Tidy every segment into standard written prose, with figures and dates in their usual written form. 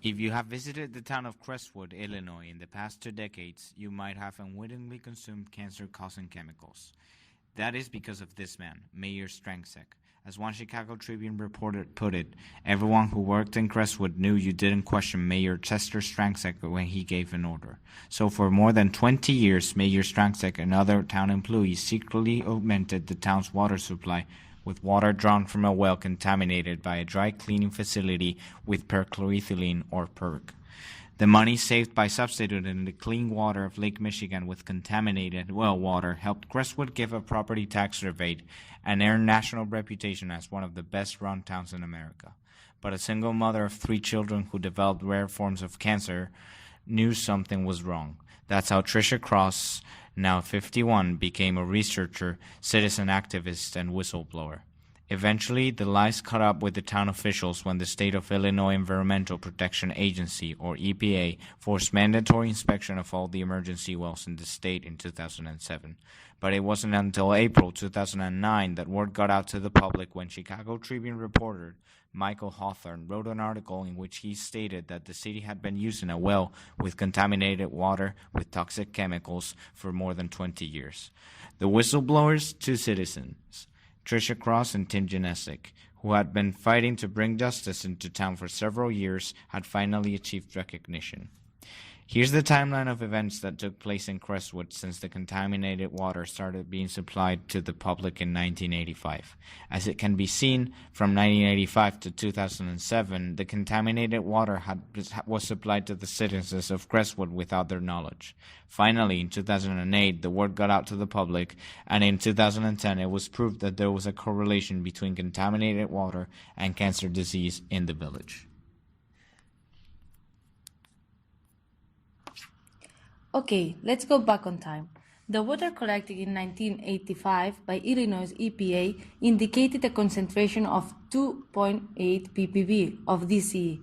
If you have visited the town of Crestwood, Illinois in the past 2 decades, you might have unwittingly consumed cancer-causing chemicals. That is because of this man, Mayor Strangsack. As one Chicago Tribune reporter put it, everyone who worked in Crestwood knew you didn't question Mayor Chester Strangsack when he gave an order. So for more than 20 years, Mayor Strangsack and other town employees secretly augmented the town's water supply with water drawn from a well contaminated by a dry cleaning facility with perchloroethylene or PERC. The money saved by substituting the clean water of Lake Michigan with contaminated well water helped Crestwood give a property tax rebate and earn national reputation as one of the best-run towns in America. But a single mother of 3 children who developed rare forms of cancer knew something was wrong. That's how Tricia Cross, now 51, became a researcher, citizen activist, and whistleblower. Eventually, the lies caught up with the town officials when the State of Illinois Environmental Protection Agency, or EPA, forced mandatory inspection of all the emergency wells in the state in 2007. But it wasn't until April 2009 that word got out to the public when Chicago Tribune reporter Michael Hawthorne wrote an article in which he stated that the city had been using a well with contaminated water with toxic chemicals for more than 20 years. The whistleblowers, 2 citizens, Tricia Cross and Tim Janesic, who had been fighting to bring justice into town for several years, had finally achieved recognition. Here's the timeline of events that took place in Crestwood since the contaminated water started being supplied to the public in 1985. As it can be seen, from 1985 to 2007, the contaminated water was supplied to the citizens of Crestwood without their knowledge. Finally, in 2008, the word got out to the public, and in 2010, it was proved that there was a correlation between contaminated water and cancer disease in the village. Okay, let's go back on time. The water collected in 1985 by Illinois EPA indicated a concentration of 2.8 ppb of DCE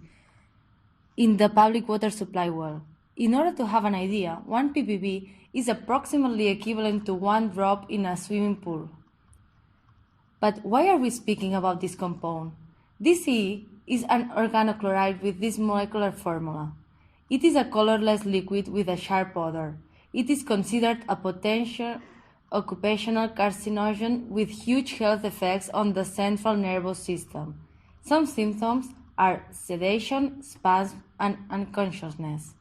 in the public water supply well. In order to have an idea, 1 ppb is approximately equivalent to 1 drop in a swimming pool. But why are we speaking about this compound? DCE is an organochloride with this molecular formula. It is a colorless liquid with a sharp odor. It is considered a potential occupational carcinogen with huge health effects on the central nervous system. Some symptoms are sedation, spasm, and unconsciousness.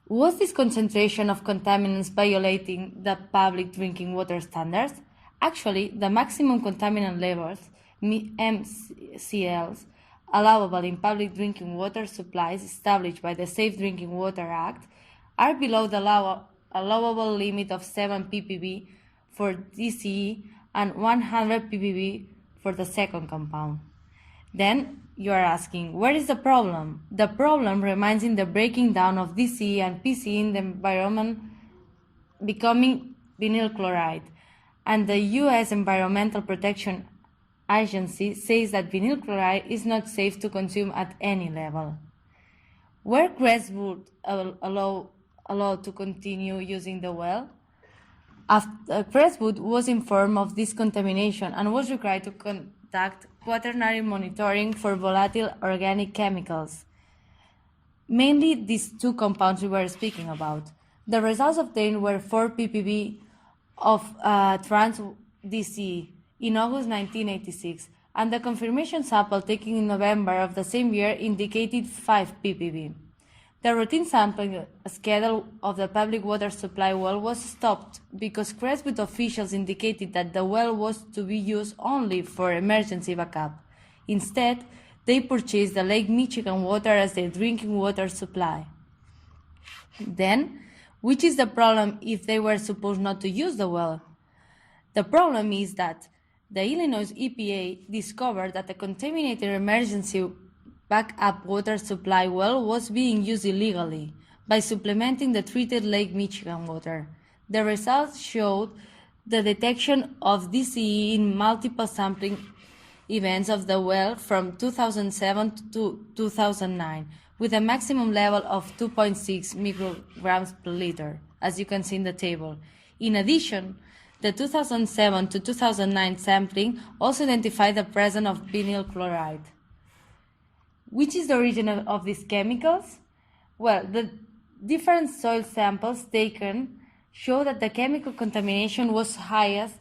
Was this concentration of contaminants violating the public drinking water standards? Actually, the maximum contaminant levels, MCLs, allowable in public drinking water supplies established by the Safe Drinking Water Act are below the allowable limit of 7 ppb for DCE and 100 ppb for the second compound. Then you are asking, where is the problem? The problem remains in the breaking down of DCE and PCE in the environment, becoming vinyl chloride, and the U.S. Environmental Protection Agency says that vinyl chloride is not safe to consume at any level. Were Crestwood allowed to continue using the well? Crestwood was informed of this contamination and was required to conduct quaternary monitoring for volatile organic chemicals, mainly these 2 compounds we were speaking about. The results obtained were 4 ppb of trans DCE in August 1986, and the confirmation sample taken in November of the same year indicated 5 ppb. The routine sampling schedule of the public water supply well was stopped because Crestwood officials indicated that the well was to be used only for emergency backup. Instead, they purchased the Lake Michigan water as their drinking water supply. Then, which is the problem if they were supposed not to use the well? The problem is that the Illinois EPA discovered that the contaminated emergency backup water supply well was being used illegally by supplementing the treated Lake Michigan water. The results showed the detection of DCE in multiple sampling events of the well from 2007 to 2009, with a maximum level of 2.6 micrograms per liter, as you can see in the table. In addition, the 2007 to 2009 sampling also identified the presence of vinyl chloride. Which is the origin of these chemicals? Well, the different soil samples taken show that the chemical contamination was the highest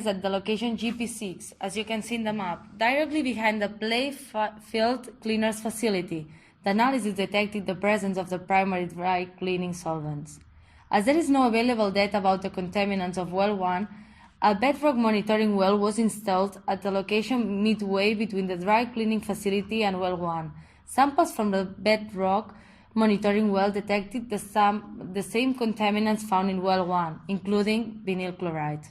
at the location GP6, as you can see in the map, directly behind the Playfield Cleaners facility. The analysis detected the presence of the primary dry cleaning solvents. As there is no available data about the contaminants of well 1, a bedrock monitoring well was installed at the location midway between the dry cleaning facility and well 1. Samples from the bedrock monitoring well detected the same contaminants found in well 1, including vinyl chloride.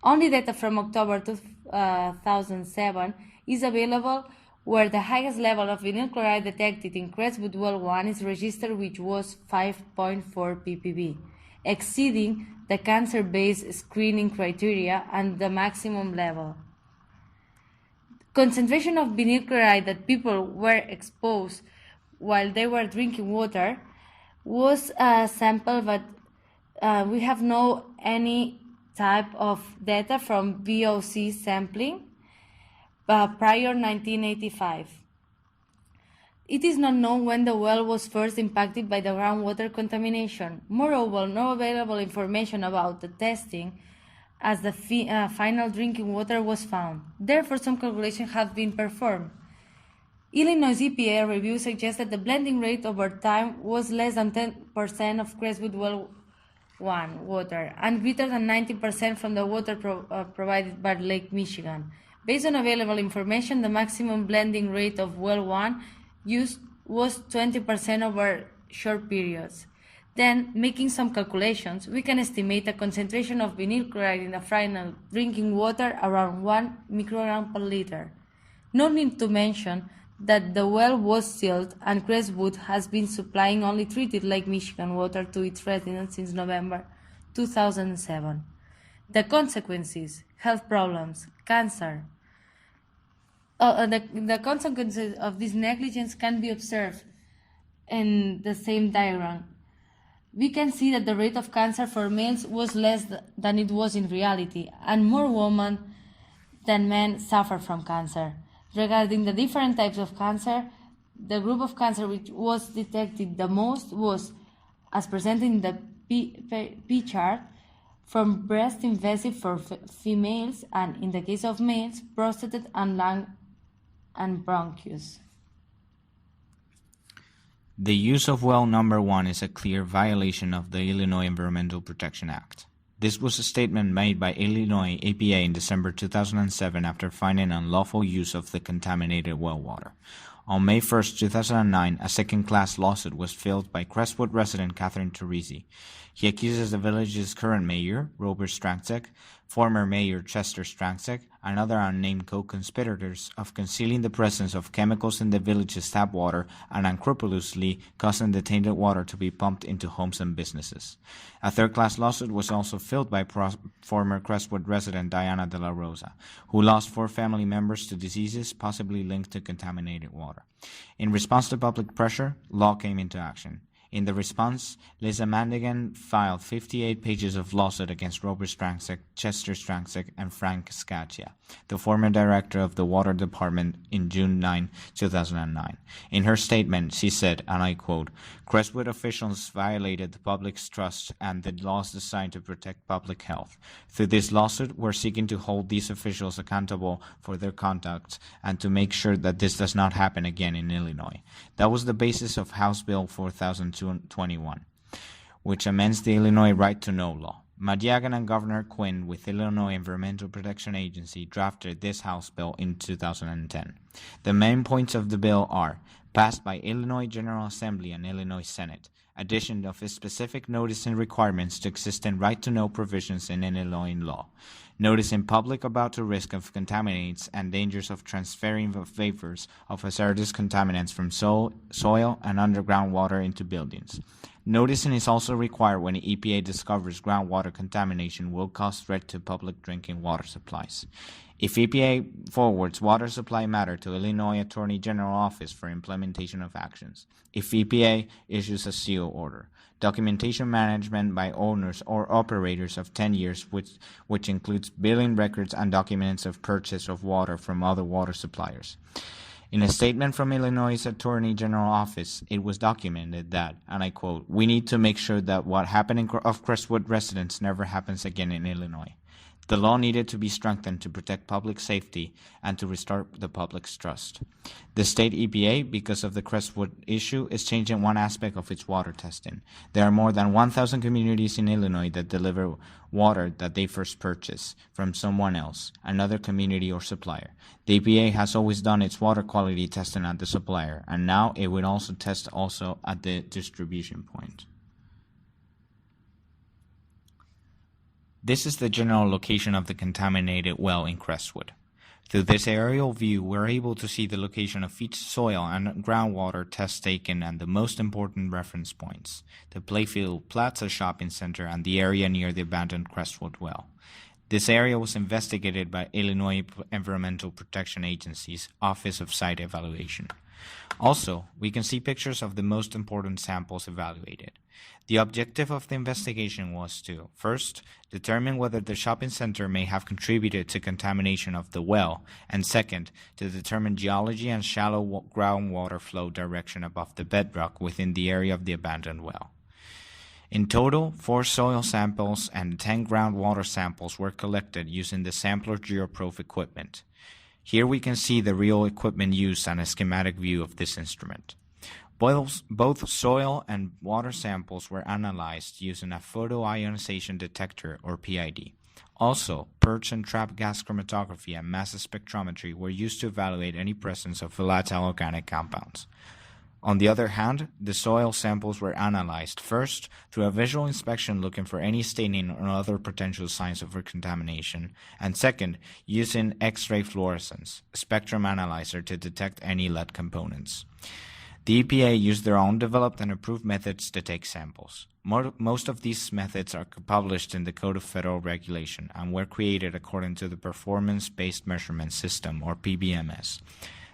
Only data from October 2007 is available, where the highest level of vinyl chloride detected in Crestwood Well 1 is registered, which was 5.4 ppb, exceeding the cancer-based screening criteria and the maximum level. Concentration of vinyl chloride that people were exposed while they were drinking water was sampled, but we have no any type of data from VOC sampling prior 1985. It is not known when the well was first impacted by the groundwater contamination. Moreover, no available information about the testing as the final drinking water was found. Therefore, some calculations have been performed. Illinois EPA review suggests that the blending rate over time was less than 10% of Crestwood Well 1 water and greater than 90% from the water provided by Lake Michigan. Based on available information, the maximum blending rate of well 1 used was 20% over short periods. Then, making some calculations, we can estimate a concentration of vinyl chloride in the final drinking water around 1 microgram per liter. No need to mention that the well was sealed and Crestwood has been supplying only treated Lake Michigan water to its residents since November 2007. The consequences: health problems, cancer. The consequences of this negligence can be observed in the same diagram. We can see that the rate of cancer for males was less than it was in reality, and more women than men suffer from cancer. Regarding the different types of cancer, the group of cancer which was detected the most was, as presented in the P chart, from breast invasive for females, and in the case of males, prostate and lung and bronchus. The use of well number 1 is a clear violation of the Illinois Environmental Protection Act. This was a statement made by Illinois EPA in December 2007 after finding unlawful use of the contaminated well water. On May 1, 2009, a second-class lawsuit was filed by Crestwood resident Catherine Teresi. He accuses the village's current mayor, Robert Strangczek, former mayor Chester Strangczek, and other unnamed co-conspirators of concealing the presence of chemicals in the village's tap water and unscrupulously causing the tainted water to be pumped into homes and businesses. A third-class lawsuit was also filed by former Crestwood resident Diana De La Rosa, who lost 4 family members to diseases possibly linked to contaminated water. In response to public pressure, law came into action. In the response, Lisa Mandigan filed 58 pages of lawsuit against Robert Strangczek, Chester Strangczek, and Frank Scaccia, the former director of the Water Department, in June 9, 2009. In her statement, she said, and I quote, "Crestwood officials violated the public's trust and the laws designed to protect public health. Through this lawsuit, we're seeking to hold these officials accountable for their conduct and to make sure that this does not happen again in Illinois." That was the basis of House Bill 4021, which amends the Illinois Right to Know law. Madiagan and Governor Quinn with Illinois Environmental Protection Agency drafted this House bill in 2010. The main points of the bill are: passed by Illinois General Assembly and Illinois Senate, addition of specific notice and requirements to existing right-to-know provisions in Illinois law, notice in public about the risk of contaminants and dangers of transferring vapors of hazardous contaminants from soil and underground water into buildings. Noticing is also required when the EPA discovers groundwater contamination will cause threat to public drinking water supplies. If EPA forwards water supply matter to Illinois Attorney General Office for implementation of actions. If EPA issues a CO order. Documentation management by owners or operators of 10 years, which includes billing records and documents of purchase of water from other water suppliers. In a statement from Illinois' Attorney General office, it was documented that, and I quote, "We need to make sure that what happened of Crestwood residents never happens again in Illinois. The law needed to be strengthened to protect public safety and to restore the public's trust. The state EPA, because of the Crestwood issue, is changing one aspect of its water testing. There are more than 1,000 communities in Illinois that deliver water that they first purchase from someone else, another community or supplier. The EPA has always done its water quality testing at the supplier, and now it will also test also at the distribution point." This is the general location of the contaminated well in Crestwood. Through this aerial view, we're able to see the location of each soil and groundwater test taken and the most important reference points, the Playfield Plaza Shopping Center and the area near the abandoned Crestwood well. This area was investigated by Illinois Environmental Protection Agency's Office of Site Evaluation. Also, we can see pictures of the most important samples evaluated. The objective of the investigation was to, first, determine whether the shopping center may have contributed to contamination of the well, and second, to determine geology and shallow groundwater flow direction above the bedrock within the area of the abandoned well. In total, 4 soil samples and 10 groundwater samples were collected using the sampler GeoProbe equipment. Here we can see the real equipment used and a schematic view of this instrument. Both soil and water samples were analyzed using a photoionization detector, or PID. Also, purge and trap gas chromatography and mass spectrometry were used to evaluate any presence of volatile organic compounds. On the other hand, the soil samples were analyzed first through a visual inspection looking for any staining or other potential signs of contamination, and second, using X-ray fluorescence, a spectrum analyzer to detect any lead components. The EPA used their own developed and approved methods to take samples. Most of these methods are published in the Code of Federal Regulation and were created according to the Performance-Based Measurement System, or PBMS.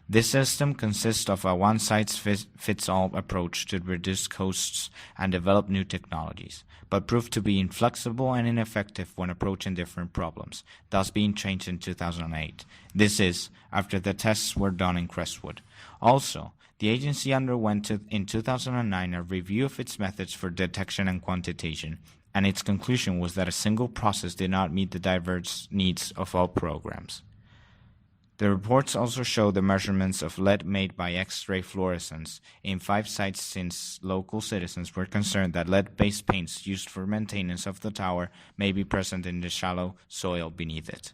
This system consists of a one-size-fits-all approach to reduce costs and develop new technologies, but proved to be inflexible and ineffective when approaching different problems, thus being changed in 2008. This is, after the tests were done in Crestwood. Also, the agency underwent in 2009 a review of its methods for detection and quantitation, and its conclusion was that a single process did not meet the diverse needs of all programs. The reports also show the measurements of lead made by X-ray fluorescence in 5 sites, since local citizens were concerned that lead-based paints used for maintenance of the tower may be present in the shallow soil beneath it.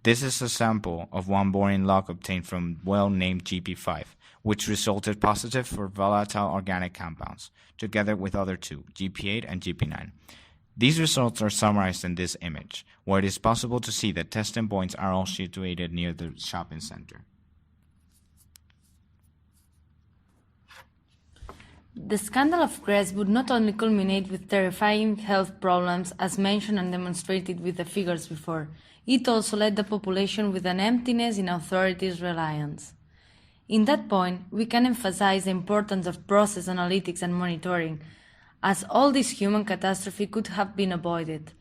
This is a sample of one boring log obtained from well named GP5, which resulted positive for volatile organic compounds, together with other 2, GP8 and GP9. These results are summarized in this image, where it is possible to see that testing points are all situated near the shopping center. The scandal of Crestwood not only culminated with terrifying health problems as mentioned and demonstrated with the figures before, it also led the population with an emptiness in authorities' reliance. In that point, we can emphasize the importance of process analytics and monitoring, as all this human catastrophe could have been avoided.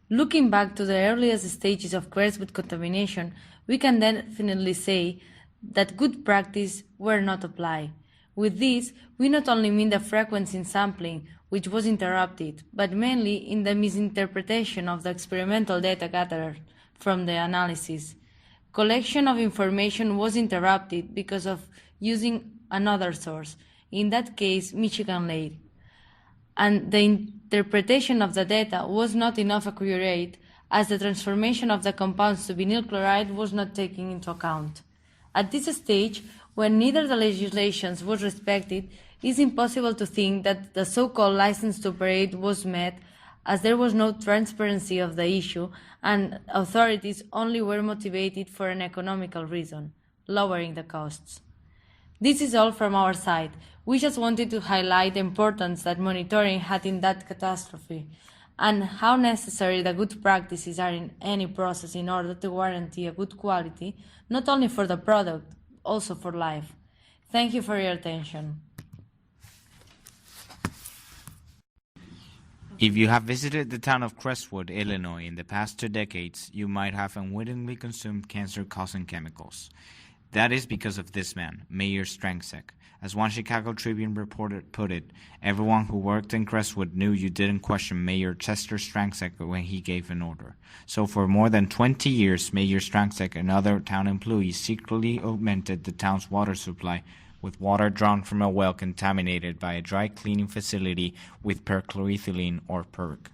Looking back to the earliest stages of Crestwood contamination, we can definitely say that good practice were not applied. With this, we not only mean the frequency in sampling, which was interrupted, but mainly in the misinterpretation of the experimental data gathered from the analysis. Collection of information was interrupted because of using another source, in that case Michigan Lake, and the interpretation of the data was not enough accurate, as the transformation of the compounds to vinyl chloride was not taken into account. At this stage, when neither the legislation was respected, it is impossible to think that the so-called license to operate was met, as there was no transparency of the issue and authorities only were motivated for an economical reason, lowering the costs. This is all from our side. We just wanted to highlight the importance that monitoring had in that catastrophe and how necessary the good practices are in any process in order to guarantee a good quality, not only for the product, also for life. Thank you for your attention. If you have visited the town of Crestwood, Illinois in the past 2 decades, you might have unwittingly consumed cancer-causing chemicals. That is because of this man, Mayor Strangsick. As one Chicago Tribune reporter put it, everyone who worked in Crestwood knew you didn't question Mayor Chester Strangsick when he gave an order. So for more than 20 years, Mayor Strangsick and other town employees secretly augmented the town's water supply with water drawn from a well contaminated by a dry cleaning facility with perchloroethylene or perc.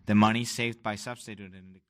The money saved by substituting